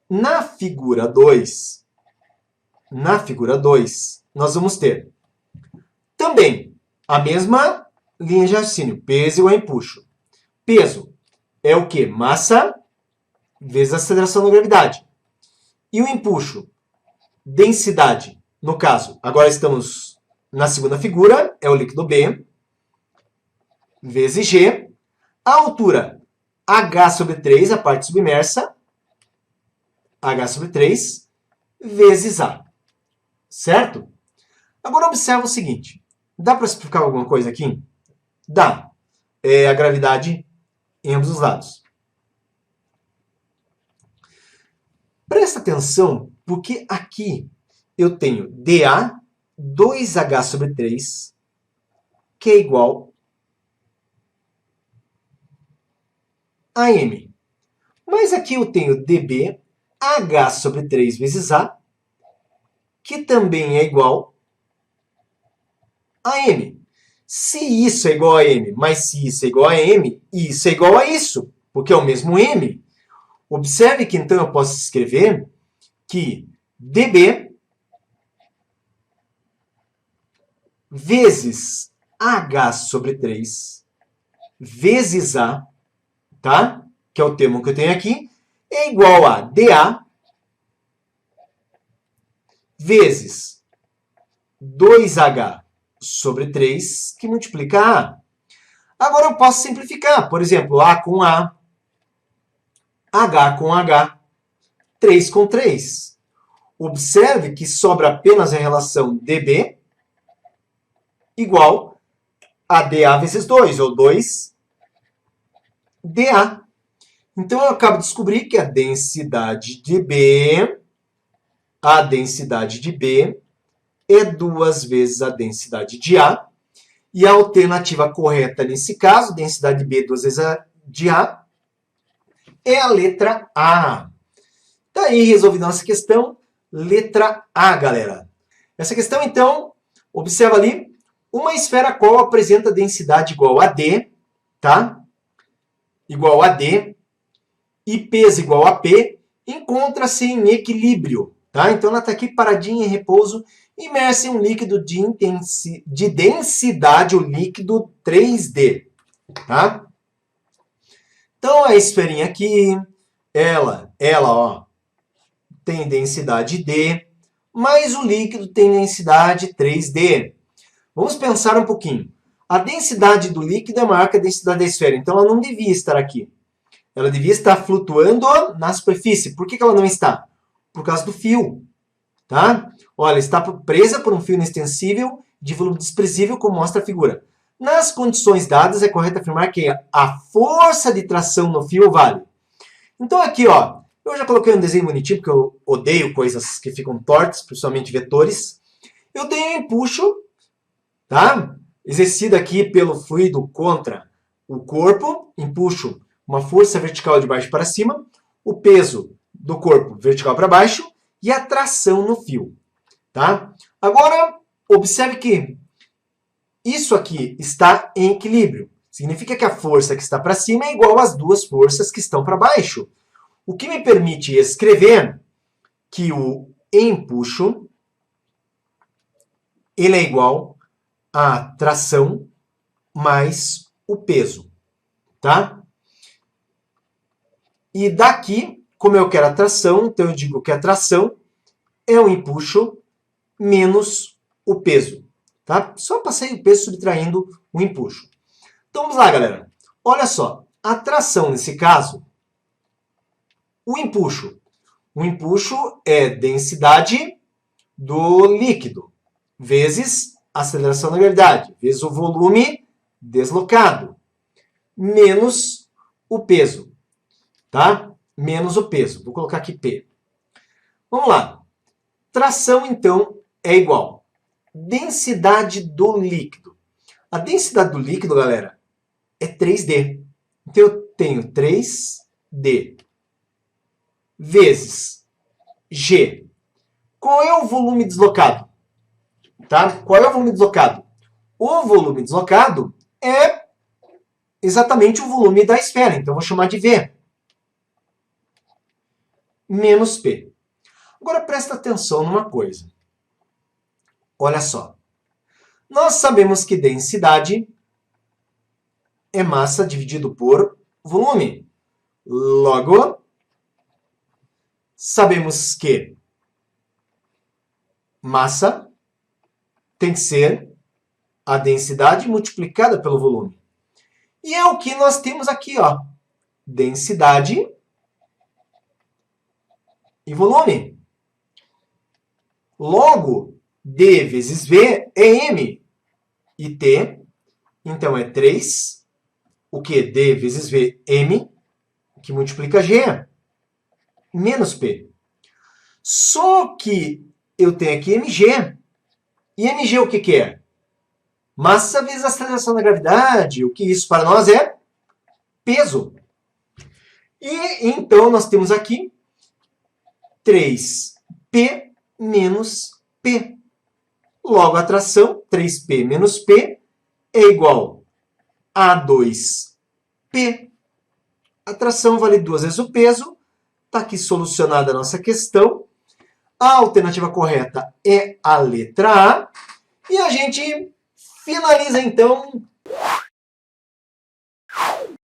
Na figura 2, nós vamos ter também a mesma linha de raciocínio. Peso igual a empuxo. Peso é o quê? Massa vezes a aceleração da gravidade. E o empuxo, densidade, no caso, agora estamos na segunda figura, é o líquido B, vezes G. A altura, H sobre 3, a parte submersa, H sobre 3, vezes A. Certo? Agora observa o seguinte. Dá para explicar alguma coisa aqui? Dá. É a gravidade em ambos os lados. Presta atenção, porque aqui eu tenho dA 2H sobre 3, que é igual a M. Mas aqui eu tenho dB H sobre 3 vezes A, que também é igual a M. Se isso é igual a M, mas se isso é igual a M, isso é igual a isso, porque é o mesmo M. Observe que então eu posso escrever que dB vezes H sobre 3 vezes A, tá? Que é o termo que eu tenho aqui, é igual a dA vezes 2H sobre 3, que multiplica A. Agora eu posso simplificar. Por exemplo, A com A, H com H, 3 com 3. Observe que sobra apenas a relação dB igual a dA vezes 2, ou 2 dA. Então, eu acabo de descobrir que a densidade de B é 2 vezes a densidade de A. E a alternativa correta nesse caso, densidade de B 2 vezes a de A, é a letra A. Daí, resolvida nossa questão, letra A, galera. Essa questão, então, observa ali, uma esfera qual apresenta densidade igual a D, tá? Igual a D, e peso igual a P, encontra-se em equilíbrio, tá? Então, ela está aqui paradinha em repouso, imersa em um líquido de densidade, o líquido 3D, tá? Então, a esferinha aqui, ela, ó, tem densidade D, mas o líquido tem densidade 3D. Vamos pensar um pouquinho. A densidade do líquido é maior que a densidade da esfera, então ela não devia estar aqui. Ela devia estar flutuando na superfície. Por que ela não está? Por causa do fio, tá? Olha, está presa por um fio inextensível de volume desprezível, como mostra a figura. Nas condições dadas, é correto afirmar que a força de tração no fio vale. Então aqui, ó, eu já coloquei um desenho bonitinho, porque eu odeio coisas que ficam tortas, principalmente vetores. Eu tenho um empuxo, tá? Exercido aqui pelo fluido contra o corpo, empuxo uma força vertical de baixo para cima, o peso do corpo vertical para baixo e a tração no fio, tá? Agora, observe que isso aqui está em equilíbrio. Significa que a força que está para cima é igual às duas forças que estão para baixo. O que me permite escrever que o empuxo ele é igual a tração mais o peso, tá? E daqui, como eu quero a tração, então eu digo que a tração é o empuxo menos o peso, tá? Só passei o peso subtraindo o empuxo. Então vamos lá, galera. Olha só, a tração nesse caso, o empuxo. O empuxo é densidade do líquido vezes a aceleração da gravidade, vezes o volume deslocado, menos o peso, tá? Menos o peso. Vou colocar aqui P. Vamos lá. Tração, então, é igual densidade do líquido. A densidade do líquido, galera, é 3D. Então, eu tenho 3D vezes G. Qual é o volume deslocado? Tá? Qual é o volume deslocado? O volume deslocado é exatamente o volume da esfera. Então, eu vou chamar de V. Menos P. Agora, presta atenção numa coisa. Olha só. Nós sabemos que densidade é massa dividido por volume. Logo, sabemos que massa tem que ser a densidade multiplicada pelo volume. E é o que nós temos aqui, ó. Densidade e volume. Logo, D vezes V é M. E T, então, é 3. O que? D vezes V, M, que multiplica G. Menos P. Só que eu tenho aqui mg. E mg o que é? Massa vezes aceleração da gravidade. O que isso para nós é? Peso. E então nós temos aqui 3p menos p. Logo, a atração, 3p menos p, é igual a 2p. A atração vale 2 vezes o peso. Está aqui solucionada a nossa questão. A alternativa correta é a letra A. E a gente finaliza, então,